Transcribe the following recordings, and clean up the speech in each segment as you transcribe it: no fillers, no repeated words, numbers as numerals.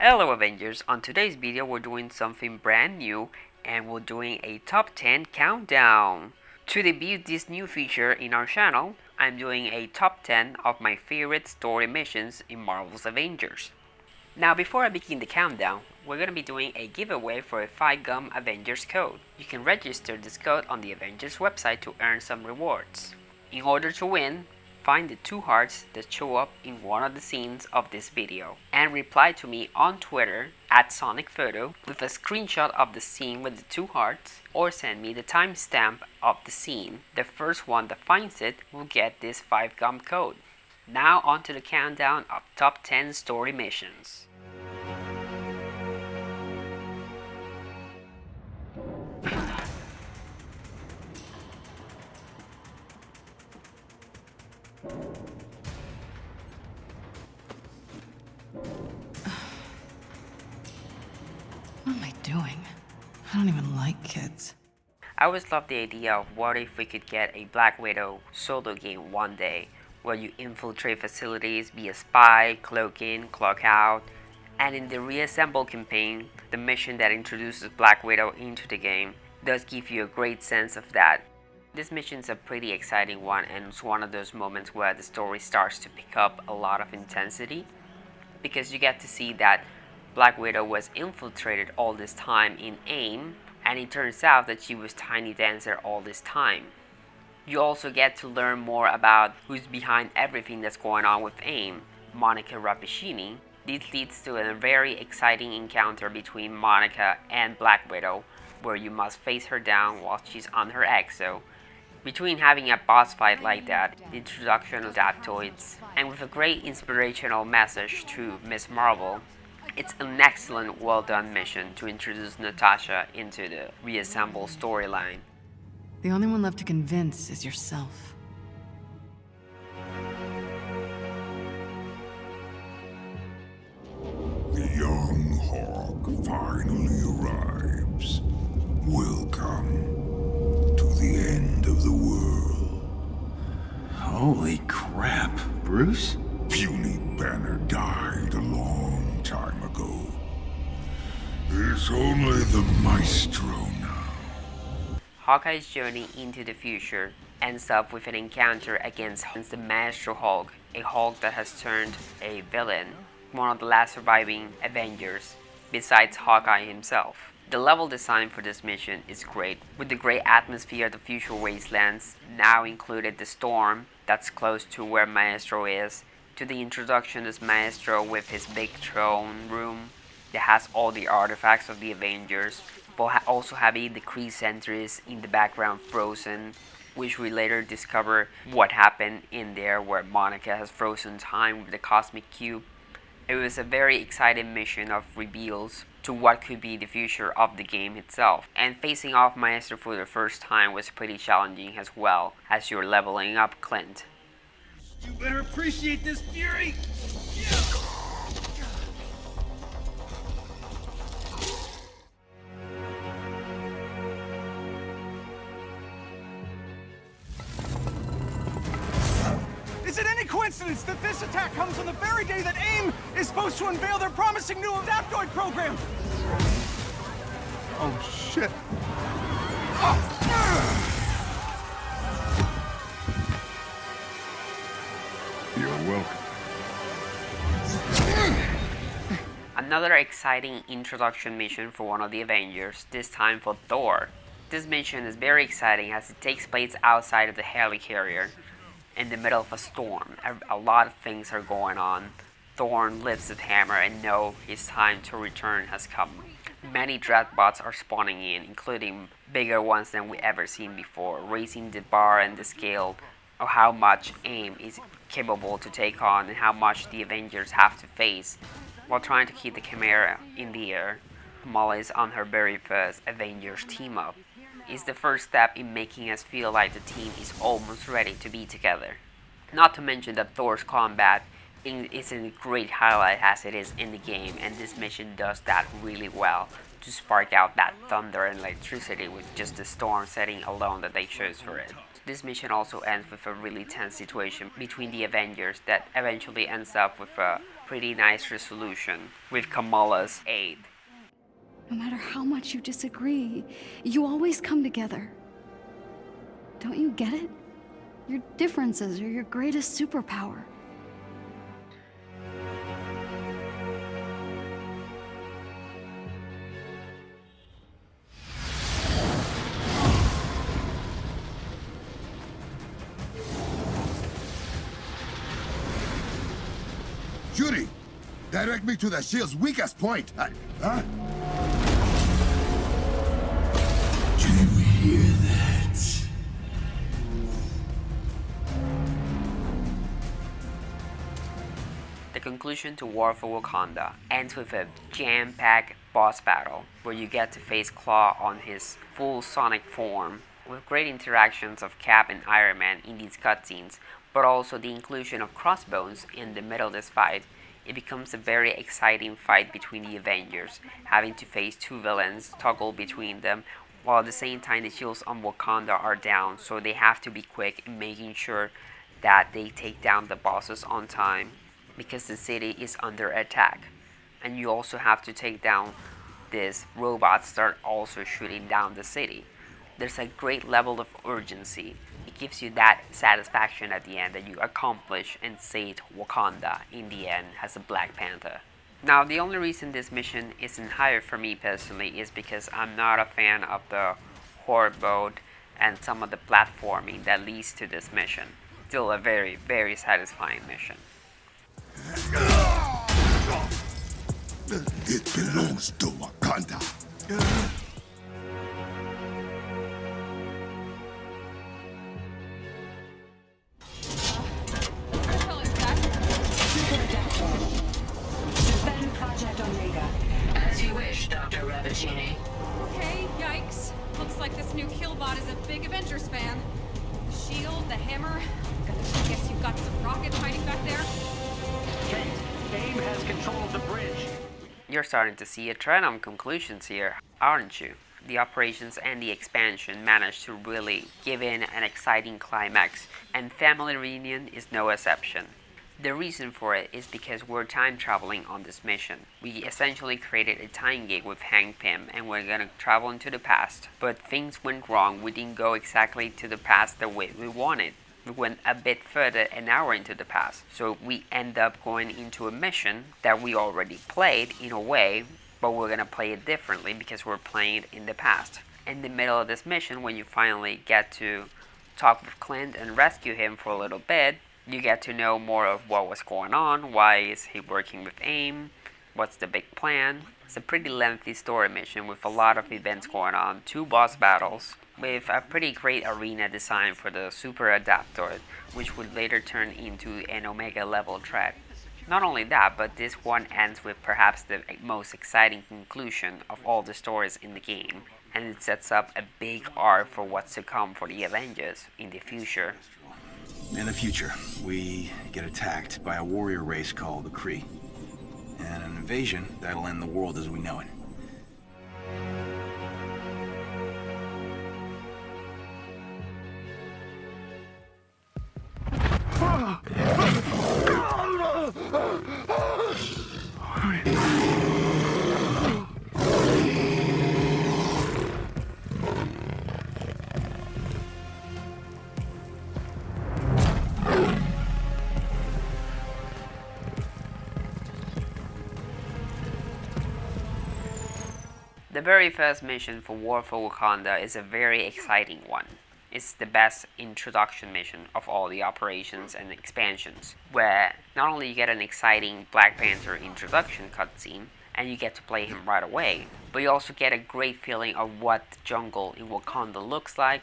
Hello Avengers, on today's video we're doing something brand new and we're doing a top 10 countdown. To debut this new feature in our channel, I'm doing a top 10 of my favorite story missions in Marvel's Avengers. Now before I begin the countdown, we're going to be doing a giveaway for a 5-gum Avengers code. You can register this code on the Avengers website to earn some rewards. In order to win, find the 2 hearts that show up in one of the scenes of this video and reply to me on Twitter at SonicPhoto with a screenshot of the scene with the 2 hearts, or send me the timestamp of the scene. The first one that finds it will get this 5-gum code. Now on to the countdown of top 10 story missions. What am I doing? I don't even like kids. I always loved the idea of what if we could get a Black Widow solo game one day, where you infiltrate facilities, be a spy, cloak in, cloak out, and in the Reassemble campaign, the mission that introduces Black Widow into the game does give you a great sense of that. This mission is a pretty exciting one, and it's one of those moments where the story starts to pick up a lot of intensity, because you get to see that Black Widow was infiltrated all this time in AIM, and it turns out that she was Tiny Dancer all this time. You also get to learn more about who's behind everything that's going on with AIM, Monica Rappaccini. This leads to a very exciting encounter between Monica and Black Widow, where you must face her down while she's on her exo. Between having a boss fight like that, the introduction of Zaptoids, and with a great inspirational message to Ms. Marvel, it's an excellent, well done mission to introduce Natasha into the Reassemble storyline. The only one left to convince is yourself. The young Hawk finally arrives. Welcome to the end of the world. Holy crap, Bruce? Puny Banner died a long time ago. It's only the Maestro now. Hawkeye's journey into the future ends up with an encounter against the Maestro Hulk, a Hulk that has turned a villain, one of the last surviving Avengers, besides Hawkeye himself. The level design for this mission is great, with the great atmosphere of the future wastelands, now included the storm that's close to where Maestro is, to the introduction of Maestro with his big throne room that has all the artifacts of the Avengers, but also having the Kree sentries in the background frozen, which we later discover what happened in there, where Monica has frozen time with the Cosmic Cube. It was a very exciting mission of reveals to what could be the future of the game itself, and facing off Maestro for the first time was pretty challenging as well, as you're leveling up Clint. You better appreciate this fury! Is it any coincidence that this attack comes on the very day that AIM is supposed to unveil their promising new Zaptoid program? Oh, shit. You're welcome. Another exciting introduction mission for one of the Avengers, this time for Thor. This mission is very exciting as it takes place outside of the Helicarrier, in the middle of a storm. A lot of things are going on. Thor lifts the hammer and knows his time to return has come. Many Dreadbots are spawning in, including bigger ones than we ever seen before, raising the bar and the scale of how much AIM is capable to take on and how much the Avengers have to face while trying to keep the Chimera in the air. Kamala is on her very first Avengers team-up. It's the first step in making us feel like the team is almost ready to be together. Not to mention that Thor's combat is a great highlight as it is in the game, and this mission does that really well to spark out that thunder and electricity with just the storm setting alone that they chose for it. this mission also ends with a really tense situation between the Avengers that eventually ends up with a pretty nice resolution with Kamala's aid. No matter how much you disagree, you always come together. Don't you get it? Your differences are your greatest superpower. Shuri, direct me to the shield's weakest point. Huh? Do you hear that? The conclusion to War for Wakanda ends with a jam-packed boss battle where you get to face Claw on his full sonic form, with great interactions of Cap and Iron Man in these cutscenes, but also the inclusion of Crossbones in the middle of this fight. It becomes a very exciting fight between the Avengers, having to face two villains, toggle between them, while at the same time the shields on Wakanda are down, so they have to be quick in making sure that they take down the bosses on time, because the city is under attack. And you also have to take down these robots that are also shooting down the city. There's a great level of urgency. It gives you that satisfaction at the end that you accomplish and saved Wakanda in the end as a Black Panther. Now, the only reason this mission isn't higher for me personally is because I'm not a fan of the horde mode and some of the platforming that leads to this mission. Still a very, very satisfying mission. It belongs to Wakanda. Suspend Project Omega. As you wish, Dr. Rabbitini. Okay, yikes. Looks like this new killbot is a big Avengers fan. The shield, the hammer. I guess you've got some rockets hiding back there. Kate, AIM has control of the bridge. You're starting to see a trend on conclusions here, aren't you? The operations and the expansion managed to really give in an exciting climax, and Family Reunion is no exception. The reason for it is because we're time traveling on this mission. We essentially created a time gate with Hank Pym and we're gonna travel into the past. But things went wrong. We didn't go exactly to the past the way we wanted. We went a bit further an hour into the past. So we end up going into a mission that we already played in a way, but we're gonna play it differently because we're playing it in the past. In the middle of this mission, when you finally get to talk with Clint and rescue him for a little bit, you get to know more of what was going on, why is he working with AIM, what's the big plan. It's a pretty lengthy story mission with a lot of events going on, 2 boss battles, with a pretty great arena design for the Super Adaptor, which would later turn into an Omega level threat. Not only that, but this one ends with perhaps the most exciting conclusion of all the stories in the game, and it sets up a big arc for what's to come for the Avengers in the future. In the future, we get attacked by a warrior race called the Kree. And an invasion that'll end the world as we know it. The very first mission for War for Wakanda is a very exciting one. It's the best introduction mission of all the operations and expansions, where not only you get an exciting Black Panther introduction cutscene, and you get to play him right away, but you also get a great feeling of what the jungle in Wakanda looks like.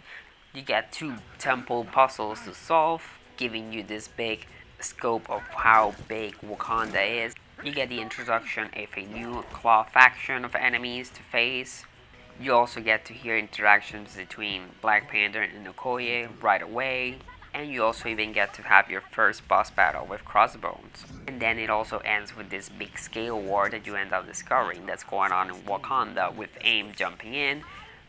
You get 2 temple puzzles to solve, giving you this big scope of how big Wakanda is. You get the introduction of a new claw faction of enemies to face. You also get to hear interactions between Black Panther and Okoye right away. And you also even get to have your first boss battle with Crossbones. And then it also ends with this big scale war that you end up discovering that's going on in Wakanda, with AIM jumping in,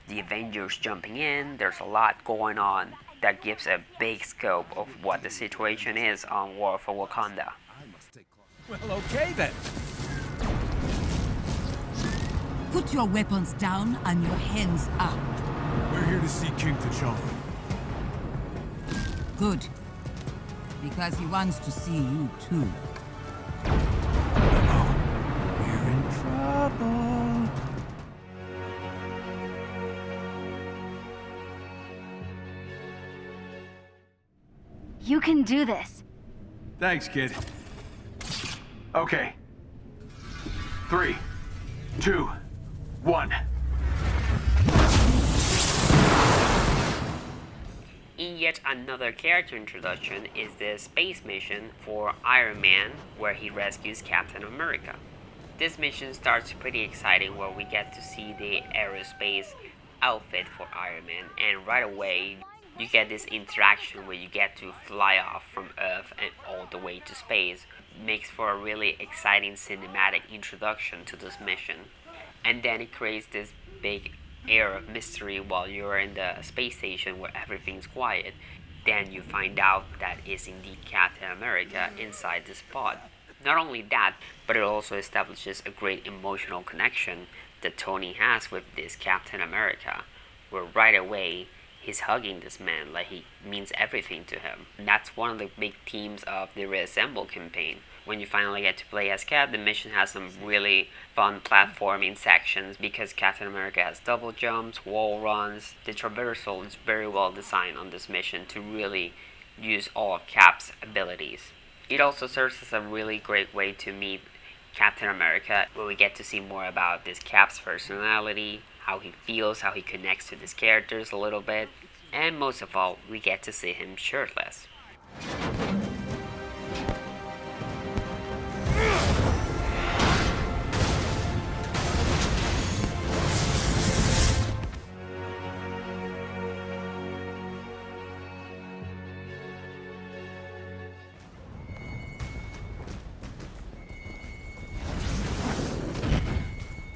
the Avengers jumping in. There's a lot going on. that gives a big scope of what the situation is on War for Wakanda. Well, okay then. Put your weapons down and your hands up. We're here to see King T'Challa. Good. Because he wants to see you too. We're in trouble. You can do this. Thanks, kid. Okay. 3, 2, 1. In yet another character introduction is the space mission for Iron Man, where he rescues Captain America. This mission starts pretty exciting, where we get to see the aerospace outfit for Iron Man, and right away you get this interaction where you get to fly off from Earth and all the way to space. Makes for a really exciting cinematic introduction to this mission, and then it creates this big air of mystery while you're in the space station where everything's quiet. Then you find out that it's indeed Captain America inside this pod. Not only that, but it also establishes a great emotional connection that Tony has with this Captain America, where right away he's hugging this man like he means everything to him. And that's one of the big themes of the Reassemble campaign. When you finally get to play as Cap, the mission has some really fun platforming sections because Captain America has double jumps, wall runs. The traversal is very well designed on this mission to really use all of Cap's abilities. It also serves as a really great way to meet Captain America, where we get to see more about this Cap's personality, how he feels, how he connects to these characters a little bit, and most of all, we get to see him shirtless.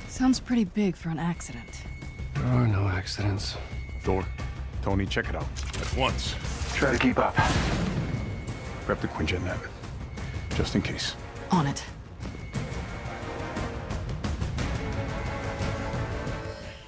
Sounds pretty big for an accident. There are no accidents. Thor, Tony, check it out. At once. Try to keep up. Grab the Quinjet net. Just in case. On it.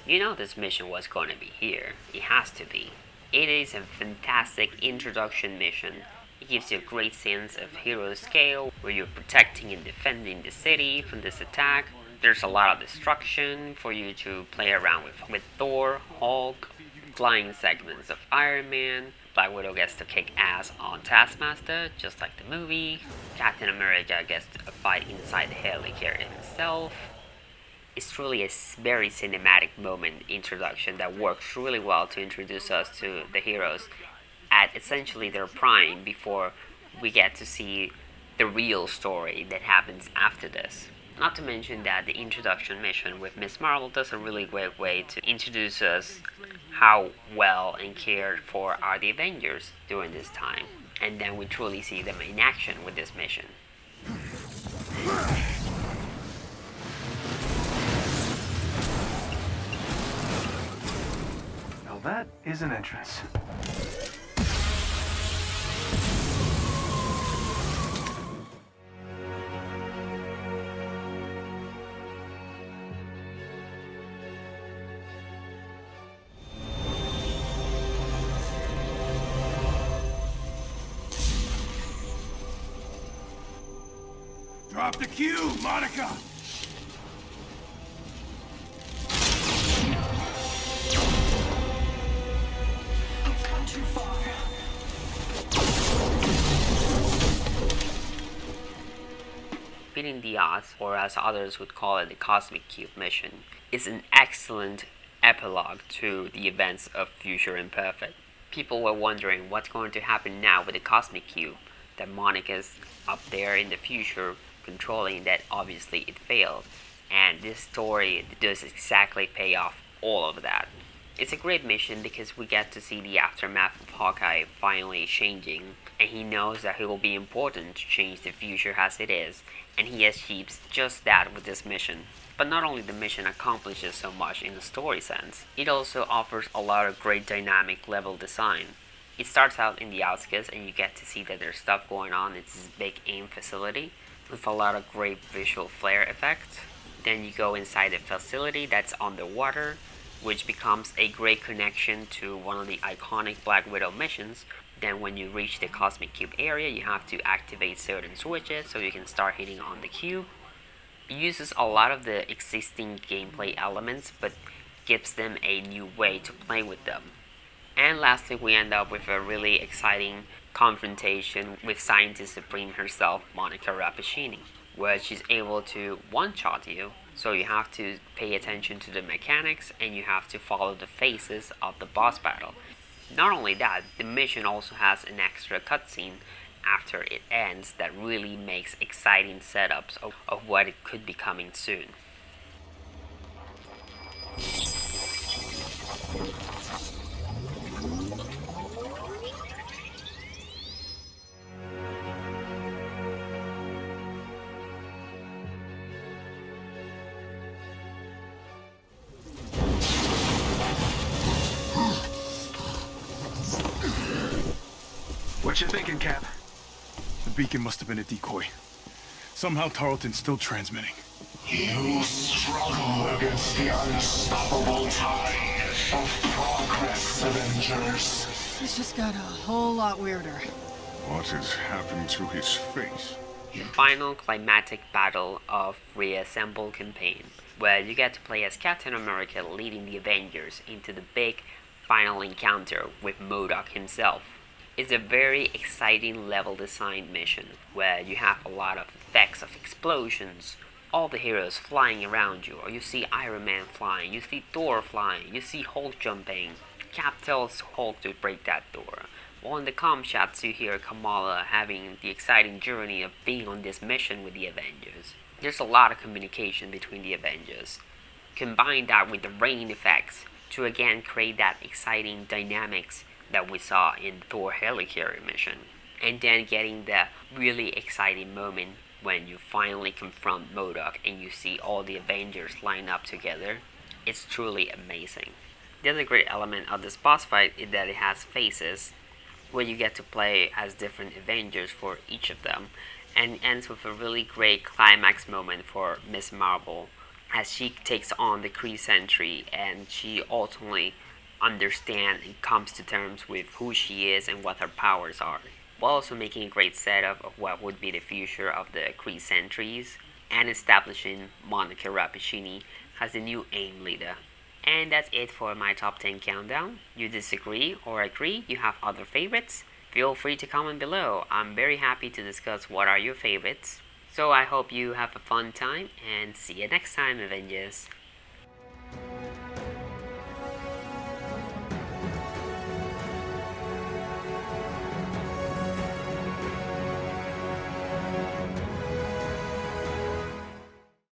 You know this mission was going to be here. It has to be. It is a fantastic introduction mission. It gives you a great sense of hero scale, where you're protecting and defending the city from this attack. There's a lot of destruction for you to play around with Thor, Hulk, flying segments of Iron Man. Black Widow gets to kick ass on Taskmaster, just like the movie. Captain America gets to fight inside the Helicarrier himself. It's truly a very cinematic moment introduction that works really well to introduce us to the heroes at essentially their prime before we get to see the real story that happens after this. Not to mention that the introduction mission with Ms. Marvel does a really great way to introduce us how well and cared for are the Avengers during this time. And then we truly see them in action with this mission. Now that is an entrance. Drop the cue, Monica! I've come too far. Beating the odds, or as others would call it, the Cosmic Cube mission, is an excellent epilogue to the events of Future Imperfect. People were wondering what's going to happen now with the Cosmic Cube, that Monica's up there in the future controlling that. Obviously it failed, and this story does exactly pay off all of that. It's a great mission because we get to see the aftermath of Hawkeye finally changing, and he knows that it will be important to change the future as it is, and he achieves just that with this mission. But not only the mission accomplishes so much in the story sense, it also offers a lot of great dynamic level design. It starts out in the outskirts and you get to see that there's stuff going on. It's this big AIM facility with a lot of great visual flare effects. Then you go inside the facility that's underwater, which becomes a great connection to one of the iconic Black Widow missions. Then when you reach the Cosmic Cube area, you have to activate certain switches so you can start hitting on the cube. It uses a lot of the existing gameplay elements, but gives them a new way to play with them. And lastly, we end up with a really exciting confrontation with Scientist Supreme herself, Monica Rappaccini, where she's able to one-shot you, so you have to pay attention to the mechanics and you have to follow the phases of the boss battle. Not only that, the mission also has an extra cutscene after it ends that really makes exciting setups of what it could be coming soon. What you thinking, Cap? The beacon must have been a decoy. Somehow Tarleton's still transmitting. You struggle against the unstoppable tide of progress, Avengers. This just got a whole lot weirder. What has happened to his face? Final climactic battle of Reassemble campaign, where you get to play as Captain America leading the Avengers into the big final encounter with MODOK himself. It's a very exciting level design mission where you have a lot of effects of explosions, all the heroes flying around you, or you see Iron Man flying, you see Thor flying, you see Hulk jumping. Cap tells Hulk to break that door. While in the comm chats you hear Kamala having the exciting journey of being on this mission with the Avengers. There's a lot of communication between the Avengers. Combine that with the rain effects to again create that exciting dynamics that we saw in Thor Helicarrier mission. And then getting the really exciting moment when you finally confront MODOK and you see all the Avengers line up together. It's truly amazing. The other great element of this boss fight is that it has phases where you get to play as different Avengers for each of them, and ends with a really great climax moment for Miss Marvel as she takes on the Kree Sentry and she ultimately understands and comes to terms with who she is and what her powers are, while also making a great setup of what would be the future of the Kree Sentries and establishing Monica Rappaccini as the new AIM leader. And that's it for my top 10 countdown. You disagree or agree? You have other favorites? Feel free to comment below. I'm very happy to discuss what are your favorites. So I hope you have a fun time and see you next time, Avengers.